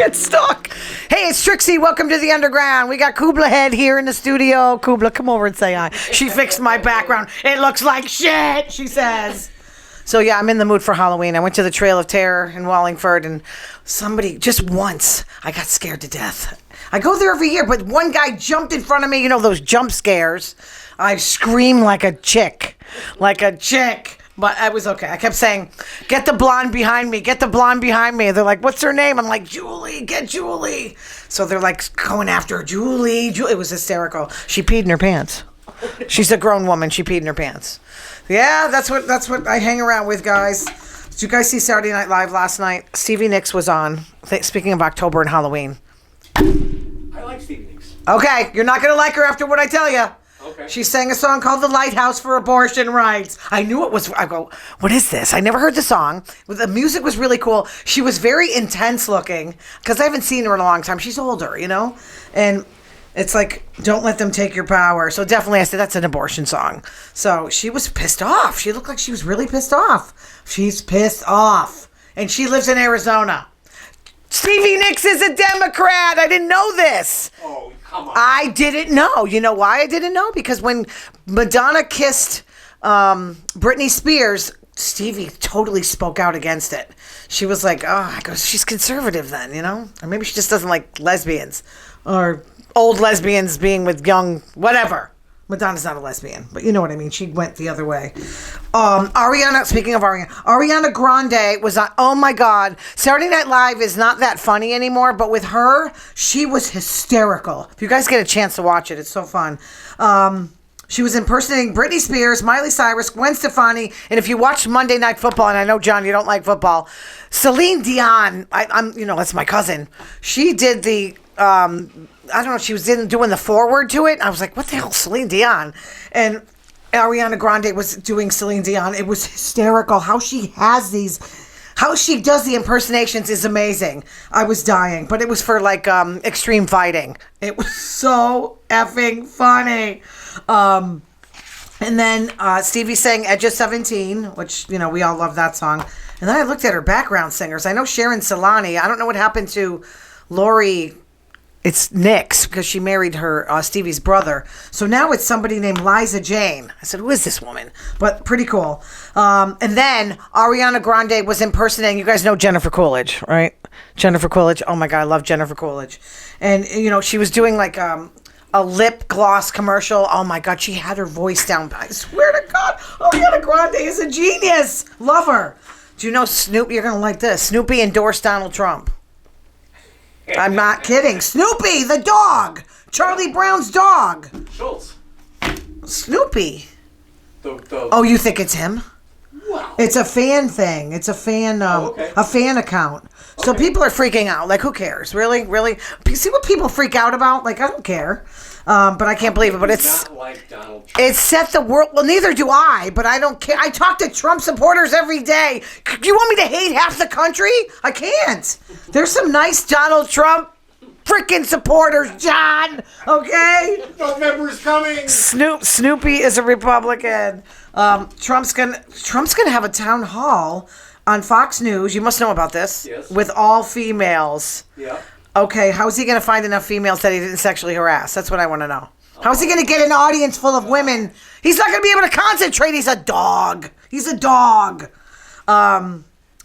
Get stuck. Hey, it's Trixie. Welcome to the underground. We got Kubla Head here in the studio. Kubla, come over and say hi. She fixed my background. It looks like shit, she says. So yeah, I'm in the mood for Halloween. I went to the Trail of Terror in Wallingford, and somebody, just once, I got scared to death. I go there every year, but one guy jumped in front of me. You know those jump scares. I screamed like a chick. But I was okay. I kept saying, get the blonde behind me. Get the blonde behind me. They're like, what's her name? I'm like, Julie. Get Julie. So they're like going after her. Julie. It was hysterical. She peed in her pants. She's a grown woman. She peed in her pants. Yeah, that's what I hang around with, guys. Did you guys see Saturday Night Live last night? Stevie Nicks was on. Speaking of October and Halloween. I like Stevie Nicks. Okay, you're not going to like her after what I tell you. Okay. She sang a song called The Lighthouse for abortion rights. I knew it was, I go, what is this? I never heard the song. The music was really cool. She was very intense looking, because I haven't seen her in a long time. She's older, you know? And it's like, don't let them take your power. So definitely I said, that's an abortion song. So she was pissed off. She looked like she was really pissed off. She's pissed off. And she lives in Arizona. Stevie Nicks is a Democrat. I didn't know this. Oh, come on. I didn't know. You know why I didn't know? Because when Madonna kissed Britney Spears, Stevie totally spoke out against it. She was like, I go, she's conservative then, you know? Or maybe she just doesn't like lesbians. Or old lesbians being with young, whatever. Madonna's not a lesbian, but you know what I mean. She went the other way. Speaking of Ariana Grande was on, oh my God. Saturday Night Live is not that funny anymore, but with her, she was hysterical. If you guys get a chance to watch it, it's so fun. She was impersonating Britney Spears, Miley Cyrus, Gwen Stefani, and if you watch Monday Night Football, and I know, John, you don't like football, Celine Dion, that's my cousin. She did the, I don't know, she was doing the forward to it. I was like, what the hell, Celine Dion? And Ariana Grande was doing Celine Dion. It was hysterical. How she does the impersonations is amazing. I was dying, but it was for like extreme fighting. It was so effing funny. And then Stevie sang Edge of 17, which, you know, we all love that song. And then I looked at her background singers. I know Sharon Solani. I don't know what happened to Lori. It's Nicks, because she married her Stevie's brother. So now it's somebody named Liza Jane. I said, who is this woman? But pretty cool. And then Ariana Grande was impersonating, you guys know Jennifer Coolidge, right? Jennifer Coolidge. Oh my God, I love Jennifer Coolidge. And, you know, she was doing like a lip gloss commercial. Oh my God, she had her voice down. I swear to God, Ariana Grande is a genius. Love her. Do you know Snoopy? You're going to like this. Snoopy endorsed Donald Trump. I'm not kidding. Snoopy, the dog. Charlie Brown's dog. Schultz. Snoopy. The Oh, you think it's him? Wow. It's a fan thing. It's a fan a fan account. So people are freaking out. Like, who cares? Really? See what people freak out about? Like, I don't care. But I can't believe it. But it's not like Donald Trump. It set the world. Well, neither do I. But I don't care. I talk to Trump supporters every day. Do you want me to hate half the country? I can't. There's some nice Donald Trump freaking supporters, John. Okay. November's coming. Snoopy is a Republican. Trump's gonna have a town hall on Fox News. You must know about this. Yes. With all females. Yeah. Okay, how is he going to find enough females that he didn't sexually harass? That's what I want to know. How is he going to get an audience full of women? He's not going to be able to concentrate. He's a dog.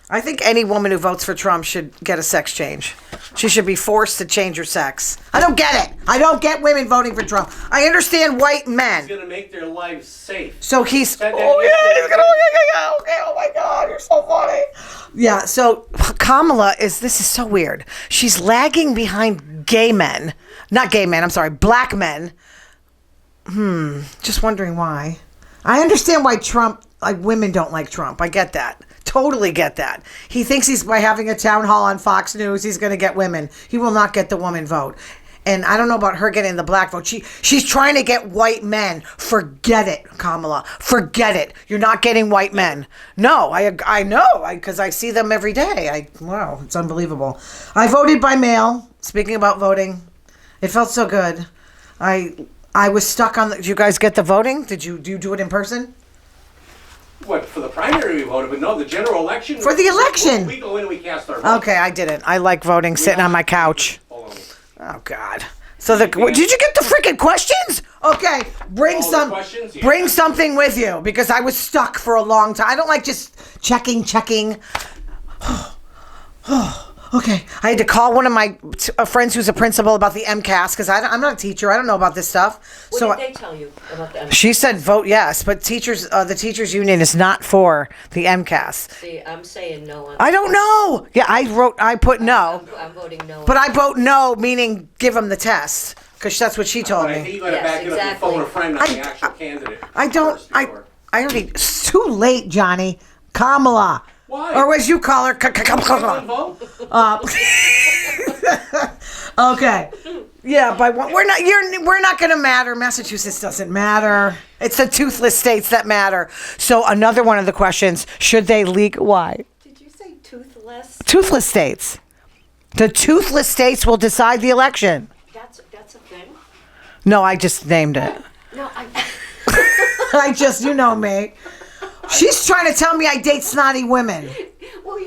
I think any woman who votes for Trump should get a sex change. She should be forced to change her sex. I don't get it. I don't get women voting for Trump. I understand white men. He's going to make their lives safe. So he's... Okay, oh my God, you're so funny. Yeah, so Kamala this is so weird. She's lagging behind gay men. Not gay men, I'm sorry, black men. Just wondering why. I understand why women don't like Trump. I get that. Totally get that. He thinks by having a town hall on Fox News, he's going to get women. He will not get the woman vote. And I don't know about her getting the black vote. She's trying to get white men. Forget it, Kamala. Forget it. You're not getting white men. No, I know, because I see them every day. Wow, it's unbelievable. I voted by mail. Speaking about voting, it felt so good. I was stuck on did you guys get the voting? Did you do it in person? What, for the primary we voted, but no, the general election. For the election. We go in and we cast our vote. Okay, I didn't. I like voting sitting on my couch. Hold on. Oh God. So did you get the freaking questions? Okay, bring The questions? Yeah. bring something with you because I was stuck for a long time. I don't like just checking. Okay, I had to call one of my friends who's a principal about the MCAS because I'm not a teacher. I don't know about this stuff. What did they tell you about the MCAS? She said vote yes, but the teachers union is not for the MCAS. See, I'm saying no. I don't know. Yeah, I put no. I'm voting no. But I vote no, meaning give them the test, because that's what she told But I me. think you got to Yes, back it up and exactly. phone a friend on the actual candidate. I don't. first I before. already. It's too late, Johnny. Kamala. Why? Or as you call her, One vote? okay. Yeah, but we're not going to matter. Massachusetts doesn't matter. It's the toothless states that matter. So another one of the questions: should they why? Did you say toothless? Toothless states. The toothless states will decide the election. That's a thing. No, I just named it. No, You know me. She's trying to tell me I date snotty women. Well,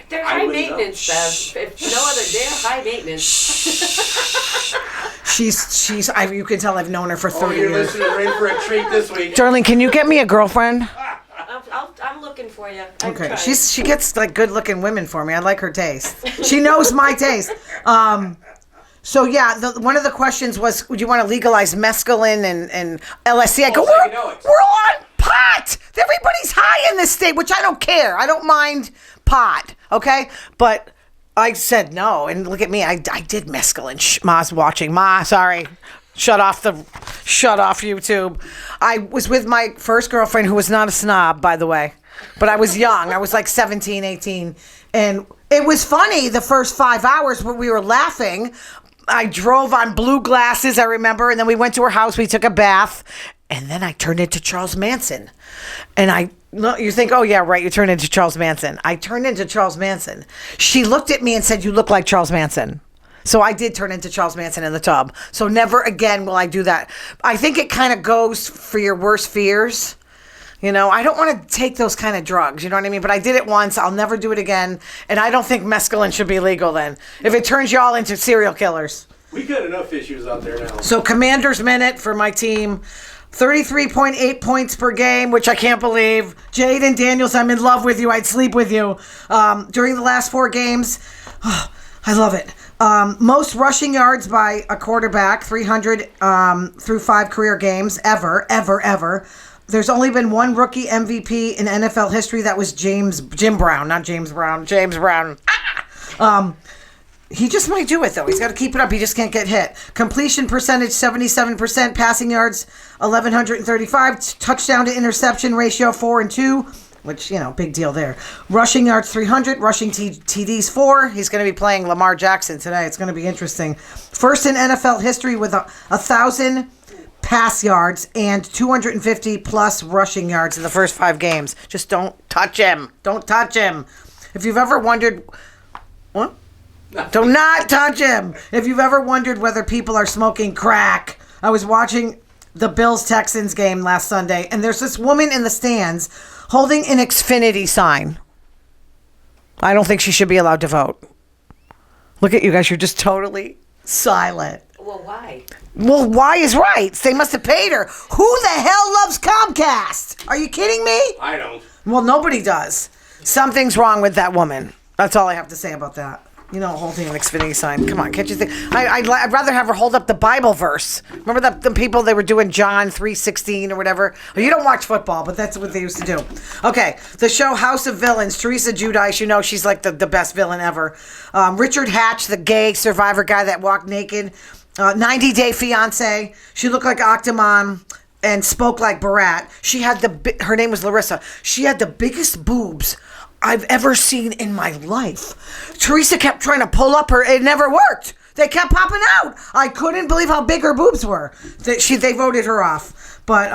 they're I high wouldn't know. maintenance, Bev. If no other, they're high maintenance. You can tell I've known her for 30 Oh, you're years. listening, in for a treat this week. Darling, can you get me a girlfriend? I'm looking for you. Okay, she gets like good looking women for me. I like her taste. She knows my taste. So yeah, one of the questions was, would you want to legalize mescaline and LSD? I go, psychedelics. we're on pot. Everybody's high in this state, which I don't care. I don't mind pot. Okay, but I said no, and look at me. I did mescaline. Ma's watching. Ma, sorry. Shut off YouTube. I was with my first girlfriend who was not a snob, by the way. But I was young. I was like 17, 18. And it was funny the first 5 hours where we were laughing. I drove on blue glasses, I remember. And then we went to her house. We took a bath. And then I turned into Charles Manson. And you think, oh, yeah, right, you turned into Charles Manson. I turned into Charles Manson. She looked at me and said, you look like Charles Manson. So I did turn into Charles Manson in the tub. So never again will I do that. I think it kind of goes for your worst fears. You know, I don't want to take those kind of drugs. You know what I mean? But I did it once. I'll never do it again. And I don't think mescaline should be legal then. If it turns you all into serial killers. We got enough issues out there now. So Commander's Minute for my team. 33.8 points per game, which I can't believe. Jaden Daniels, I'm in love with you. I'd sleep with you. During the last 4 games, I love it. Most rushing yards by a quarterback, 300 through 5 career games, ever. There's only been one rookie MVP in NFL history. That was Jim Brown, not James Brown. James Brown. He just might do it, though. He's got to keep it up. He just can't get hit. Completion percentage, 77%. Passing yards, 1,135. Touchdown to interception ratio, 4-2. Which, big deal there. Rushing yards, 300. Rushing TDs, 4. He's going to be playing Lamar Jackson today. It's going to be interesting. First in NFL history with 1,000 pass yards and 250 plus rushing yards in the first 5 games. Just don't touch him. Don't touch him. If you've ever wondered... What? Do not touch him. If you've ever wondered whether people are smoking crack, I was watching the Bills-Texans game last Sunday, and there's this woman in the stands holding an Xfinity sign. I don't think she should be allowed to vote. Look at you guys. You're just totally silent. Well, why? Well, why is right? They must have paid her. Who the hell loves Comcast? Are you kidding me? I don't. Well, nobody does. Something's wrong with that woman. That's all I have to say about that. Holding an Xfinity sign. Come on, can't you think? I'd rather have her hold up the Bible verse. Remember the people they were doing John 3:16 or whatever? Oh, you don't watch football, but that's what they used to do. Okay, the show House of Villains. Teresa Giudice, she's like the best villain ever. Richard Hatch, the gay survivor guy that walked naked. 90 Day Fiance. She looked like Octomom and spoke like Barat. Her name was Larissa. She had the biggest boobs I've ever seen in my life. Teresa kept trying to pull up it never worked. They kept popping out. I couldn't believe how big her boobs were. They voted her off. But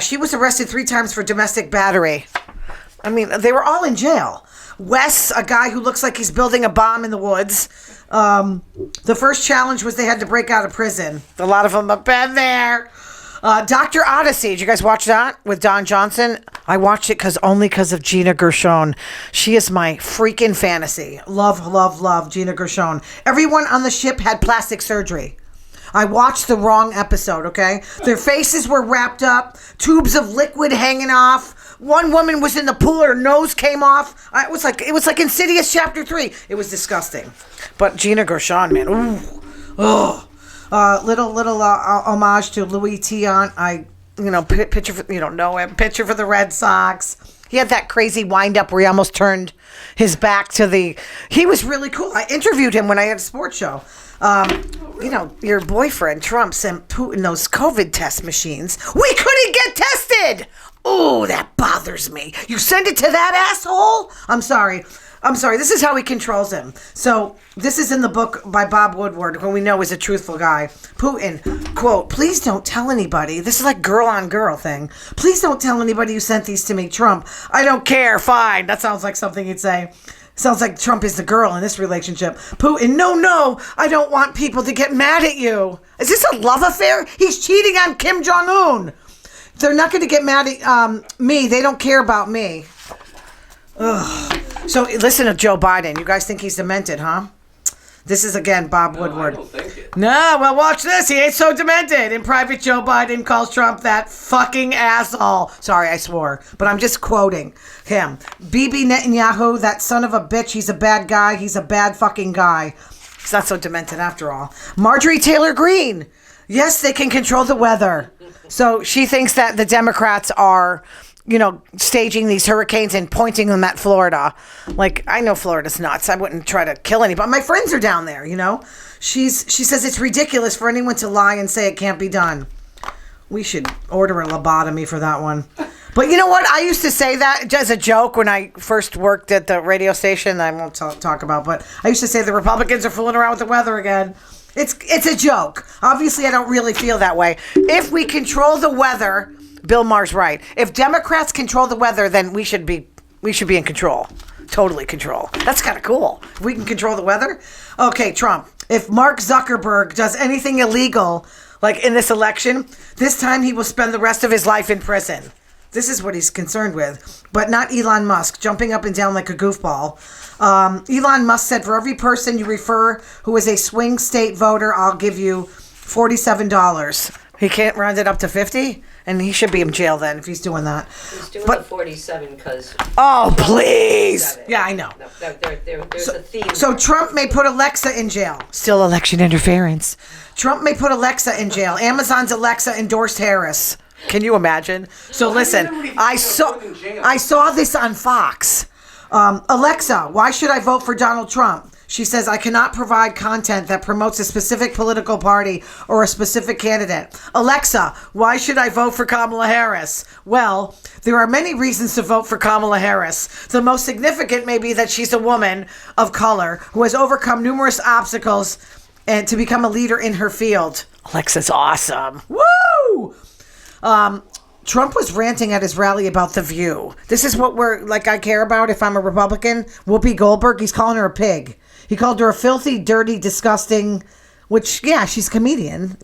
she was arrested 3 times for domestic battery. I mean, they were all in jail. Wes, a guy who looks like he's building a bomb in the woods. The first challenge was they had to break out of prison. A lot of them have been there. Dr. Odyssey. Did you guys watch that with Don Johnson? I watched it only because of Gina Gershon. She is my freaking fantasy. Love, love, love Gina Gershon. Everyone on the ship had plastic surgery. I watched the wrong episode, okay? Their faces were wrapped up, tubes of liquid hanging off. One woman was in the pool, her nose came off. It was like Insidious Chapter 3. It was disgusting. But Gina Gershon, man, ooh. Oh. Little homage to Louis Tiant. Pitcher for, you don't know him. Pitcher for the Red Sox. He had that crazy wind-up where he almost turned his back to the... He was really cool. I interviewed him when I had a sports show. Your boyfriend, Trump, sent Putin those COVID test machines. We couldn't get tested! Oh, that bothers me. You send it to that asshole? I'm sorry. This is how he controls him. So, this is in the book by Bob Woodward, who we know is a truthful guy. Putin, quote, please don't tell anybody. This is like girl on girl thing. Please don't tell anybody you sent these to me, Trump. I don't care. Fine. That sounds like something he'd say. Sounds like Trump is the girl in this relationship. Putin, no, I don't want people to get mad at you. Is this a love affair? He's cheating on Kim Jong-un. They're not going to get mad at me. They don't care about me. Ugh. So listen to Joe Biden. You guys think he's demented, huh? This is, again, Bob Woodward. I don't think it. No, well, watch this. He ain't so demented. In private, Joe Biden calls Trump that fucking asshole. Sorry, I swore. But I'm just quoting him. Bibi Netanyahu, that son of a bitch, he's a bad guy. He's a bad fucking guy. He's not so demented after all. Marjorie Taylor Greene. Yes, they can control the weather. So she thinks that the Democrats are... staging these hurricanes and pointing them at Florida. Like, I know Florida's nuts. I wouldn't try to kill anybody. My friends are down there, She says it's ridiculous for anyone to lie and say it can't be done. We should order a lobotomy for that one. But you know what? I used to say that as a joke when I first worked at the radio station. I won't talk about, but I used to say the Republicans are fooling around with the weather again. It's a joke. Obviously, I don't really feel that way. If we control the weather... Bill Maher's right. If Democrats control the weather, then we should be in control. Totally control. That's kind of cool. If we can control the weather. Okay, Trump. If Mark Zuckerberg does anything illegal, like in this election, this time he will spend the rest of his life in prison. This is what he's concerned with. But not Elon Musk, jumping up and down like a goofball. Elon Musk said, for every person you refer who is a swing state voter, I'll give you $47. He can't round it up to 50? And he should be in jail then if he's doing that. He's doing the 47 because... Oh, please. Yeah, I know. No, there's a theme. So Trump may put Alexa in jail. Still election interference. Trump may put Alexa in jail. Amazon's Alexa endorsed Harris. Can you imagine? So listen, I saw this on Fox. Alexa, why should I vote for Donald Trump? She says, I cannot provide content that promotes a specific political party or a specific candidate. Alexa, why should I vote for Kamala Harris? Well, there are many reasons to vote for Kamala Harris. The most significant may be that she's a woman of color who has overcome numerous obstacles and to become a leader in her field. Alexa's awesome. Woo! Trump was ranting at his rally about The View. This is what I care about if I'm a Republican. Whoopi Goldberg, he's calling her a pig. He called her a filthy, dirty, disgusting, which, yeah, she's a comedian,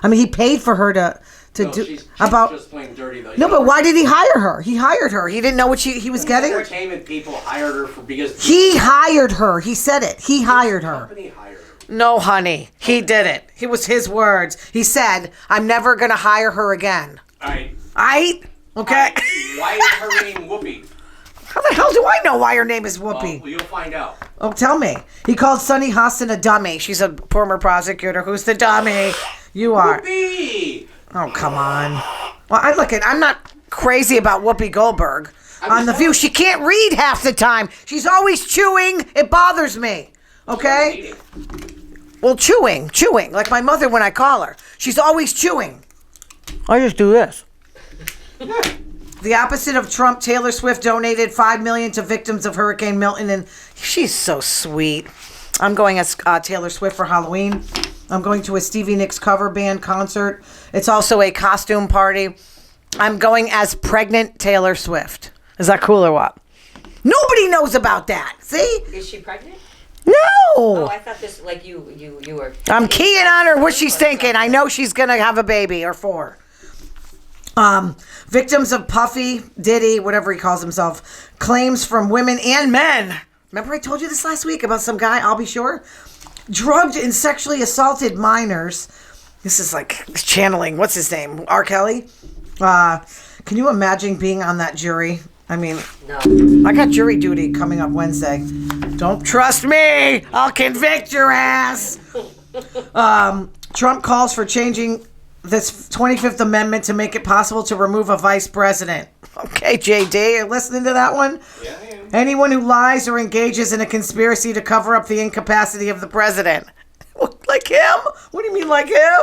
I mean, he paid for her to do she's about... just plain dirty, though. No, but why did he hire her? He hired her. He didn't know what he was getting. Entertainment people hired her because... He hired her. He said it. He hired her. Company hired her. No, honey. He did it. It was his words. He said, I'm never going to hire her again. All right. Okay. Why is her name Whoopi? How the hell do I know why her name is Whoopi? Well, you'll find out. Oh, tell me. He called Sunny Hostin a dummy. She's a former prosecutor. Who's the dummy? You are. Whoopi! Oh, come on. Well, I'm not crazy about Whoopi Goldberg. On The View, she can't read half the time. She's always chewing. It bothers me. Okay? Well, chewing. Like my mother when I call her. She's always chewing. I just do this. The opposite of Trump, Taylor Swift donated $5 million to victims of Hurricane Milton, and she's so sweet. I'm going as Taylor Swift for Halloween. I'm going to a Stevie Nicks cover band concert. It's also a costume party. I'm going as pregnant Taylor Swift. Is that cool or what? Nobody knows about that. See? Is she pregnant? No. Oh, I thought this you were. I'm keying on her what she's thinking. I know she's gonna have a baby or 4. Victims of Puffy, Diddy, whatever he calls himself, claims from women and men. Remember I told you this last week about some guy, I'll be sure? Drugged and sexually assaulted minors. This is like channeling, what's his name? R. Kelly? Can you imagine being on that jury? I mean, No. I got jury duty coming up Wednesday. Don't trust me. I'll convict your ass. Trump calls for changing this 25th Amendment to make it possible to remove a vice president. Okay, JD, you listening to that one? Yeah, I am. Anyone who lies or engages in a conspiracy to cover up the incapacity of the president. Like him? What do you mean like him?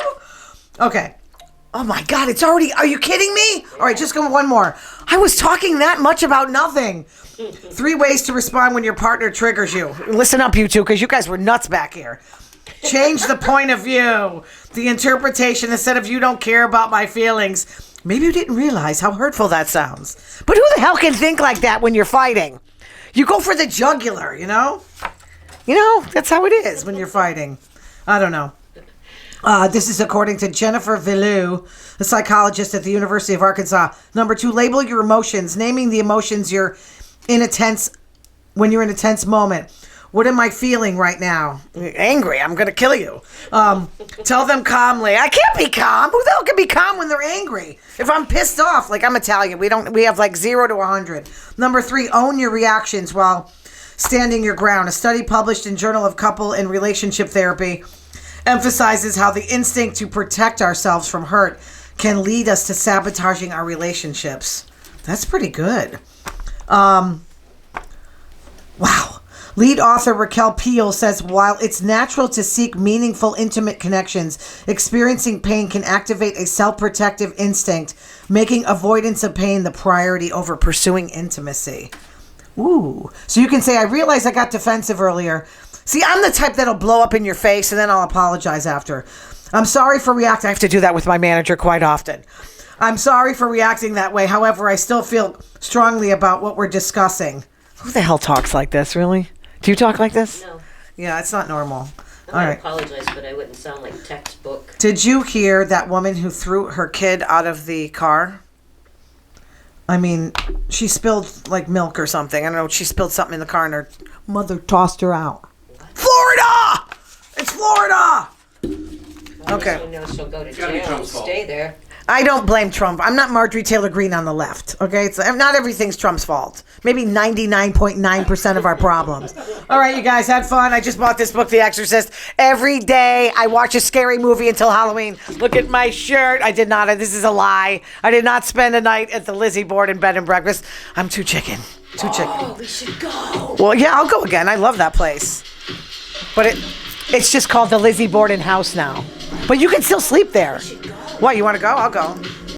Okay. Oh my God, it's already, are you kidding me? All right, just go one more. I was talking that much about nothing. 3 ways to respond when your partner triggers you. Listen up, you two, because you guys were nuts back here. Change the point of view. The interpretation instead of you don't care about my feelings. Maybe you didn't realize how hurtful that sounds. But who the hell can think like that when you're fighting? You go for the jugular, you know? You know, that's how it is when you're fighting. I don't know. This is according to Jennifer Villu, a psychologist at the University of Arkansas. Number 2, label your emotions, naming the emotions when you're in a tense moment. What am I feeling right now? Angry. I'm going to kill you. Tell them calmly. I can't be calm. Who the hell can be calm when they're angry? If I'm pissed off, like I'm Italian, we have like 0 to 100. Number 3, own your reactions while standing your ground. A study published in Journal of Couple and Relationship Therapy emphasizes how the instinct to protect ourselves from hurt can lead us to sabotaging our relationships. That's pretty good. Wow. Lead author Raquel Peel says, while it's natural to seek meaningful, intimate connections, experiencing pain can activate a self-protective instinct, making avoidance of pain the priority over pursuing intimacy. Ooh. So you can say, I realize I got defensive earlier. See, I'm the type that'll blow up in your face and then I'll apologize after. I'm sorry for reacting. I have to do that with my manager quite often. I'm sorry for reacting that way. However, I still feel strongly about what we're discussing. Who the hell talks like this, really? Do you talk like this? No. Yeah, it's not normal. I All might right. apologize, but I wouldn't sound like textbook. Did you hear that woman who threw her kid out of the car? I mean, she spilled like milk or something. I don't know. She spilled something in the car and her mother tossed her out. Florida! It's Florida! Okay. She knows she'll go to gotta be jail and Trump's fault. stay there. I don't blame Trump. I'm not Marjorie Taylor Greene on the left. Okay, it's not everything's Trump's fault. Maybe 99.9% of our problems. All right, you guys had fun. I just bought this book, The Exorcist. Every day I watch a scary movie until Halloween. Look at my shirt. I did not. This is a lie. I did not spend a night at the Lizzie board and bed and breakfast. I'm too chicken. Too chicken. Oh, we should go. Well, yeah, I'll go again. I love that place. But it's just called the Lizzie board and house now. But you can still sleep there. What, you want to go? I'll go.